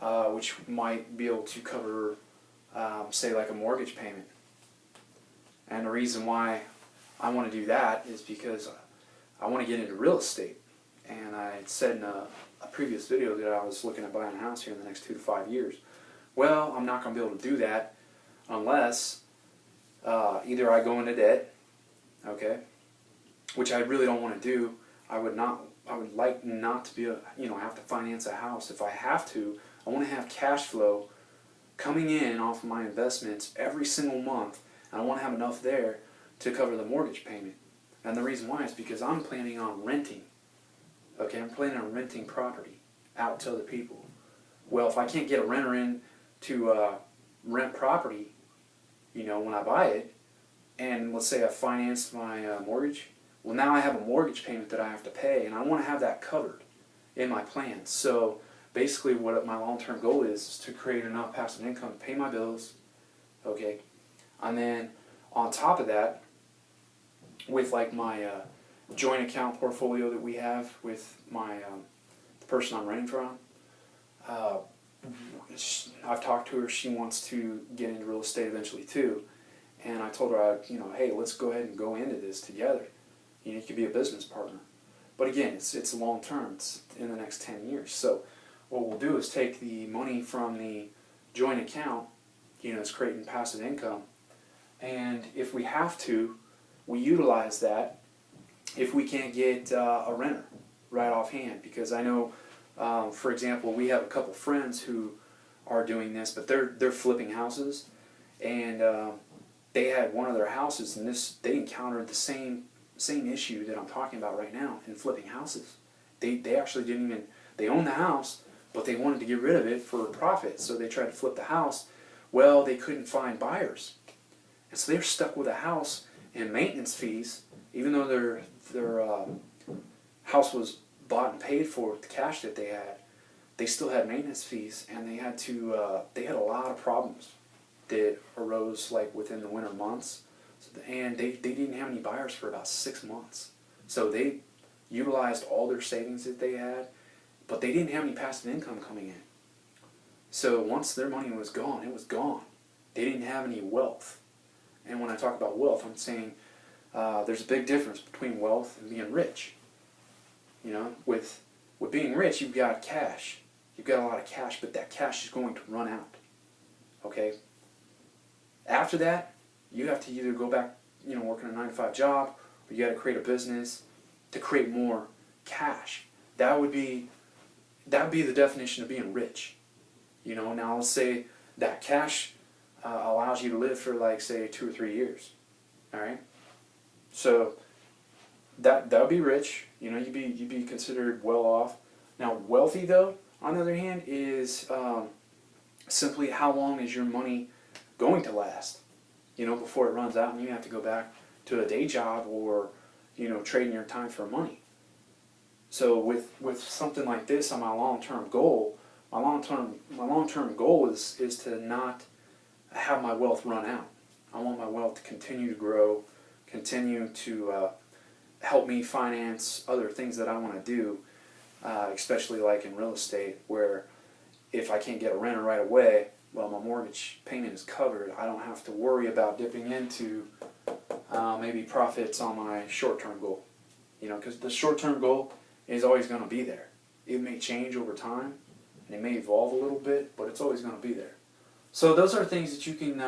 which might be able to cover, say, like a mortgage payment. And the reason why I want to do that is because I want to get into real estate. And I had said in a previous video that I was looking at buying a house here in the next 2 to 5 years. Well, I'm not going to be able to do that unless either I go into debt, okay, which I really don't want to do. I would like not to be, have to finance a house. If I have to, I want to have cash flow coming in off of my investments every single month, and I want to have enough there to cover the mortgage payment. And the reason why is because I'm planning on renting. Okay, I'm planning on renting property out to other people. Well, if I can't get a renter in to rent property, when I buy it, and let's say I financed my mortgage, well, now I have a mortgage payment that I have to pay, and I want to have that covered in my plans. So basically what my long-term goal is to create enough passive income to pay my bills, okay? And then on top of that, with like my joint account portfolio that we have with my the person I'm renting from, I've talked to her. She wants to get into real estate eventually too, and I told her, hey, let's go ahead and go into this together. You could be a business partner. But again, it's long term. It's in the next 10 years. So what we'll do is take the money from the joint account, it's creating passive income, and if we have to, we utilize that if we can't get a renter right offhand. Because I know, for example, we have a couple friends who are doing this, but they're flipping houses, and they had one of their houses, and they encountered the same issue that I'm talking about right now in flipping houses. They actually didn't even, they owned the house, but they wanted to get rid of it for a profit, so they tried to flip the house. Well, they couldn't find buyers, and so they're stuck with a house and maintenance fees, even though their house was bought and paid for with the cash that they had. They still had maintenance fees, and they had a lot of problems that arose like within the winter months. And they didn't have any buyers for about 6 months. So they utilized all their savings that they had, but they didn't have any passive income coming in. So once their money was gone, it was gone. They didn't have any wealth. And when I talk about wealth, I'm saying there's a big difference between wealth and being rich. With being rich, you've got cash. You've got a lot of cash, but that cash is going to run out. Okay? After that, you have to either go back, working a 9-to-5 job, or you got to create a business to create more cash. That would be the definition of being rich. Now let's say that cash allows you to live for like say 2 or 3 years. All right. So that would be rich. You'd be considered well off. Now wealthy though, on the other hand, is simply how long is your money going to last? Before it runs out and you have to go back to a day job or, trading your time for money. So with something like this on my long-term goal, my long-term goal is to not have my wealth run out. I want my wealth to continue to grow, continue to help me finance other things that I want to do, especially like in real estate, where if I can't get a renter right away, well, my mortgage payment is covered. I don't have to worry about dipping into maybe profits on my short-term goal. Because the short-term goal is always going to be there. It may change over time, and it may evolve a little bit, but it's always going to be there. So those are things that you can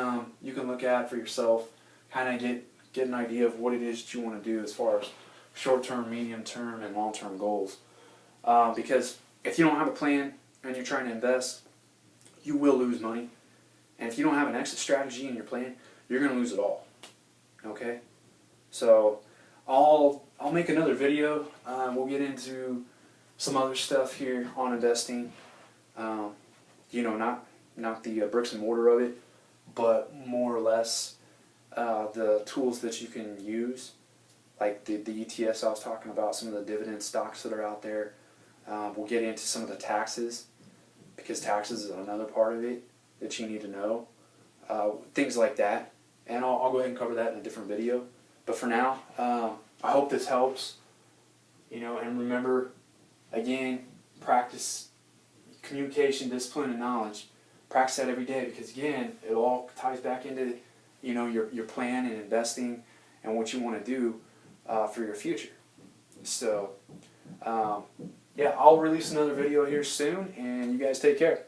look at for yourself, kind of get an idea of what it is that you want to do as far as short-term, medium-term, and long-term goals. Because if you don't have a plan and you're trying to invest, you will lose money. And if you don't have an exit strategy in your plan, you're going to lose it all. Okay? So I'll make another video. We'll get into some other stuff here on investing. Not the bricks and mortar of it, but more or less the tools that you can use, like the ETFs I was talking about, some of the dividend stocks that are out there. We'll get into some of the taxes, because taxes is another part of it that you need to know. Things like that. And I'll go ahead and cover that in a different video. But for now, I hope this helps. And remember, again, practice communication, discipline, and knowledge. Practice that every day because again, it all ties back into your plan and investing and what you want to do for your future. So yeah, I'll release another video here soon, and you guys take care.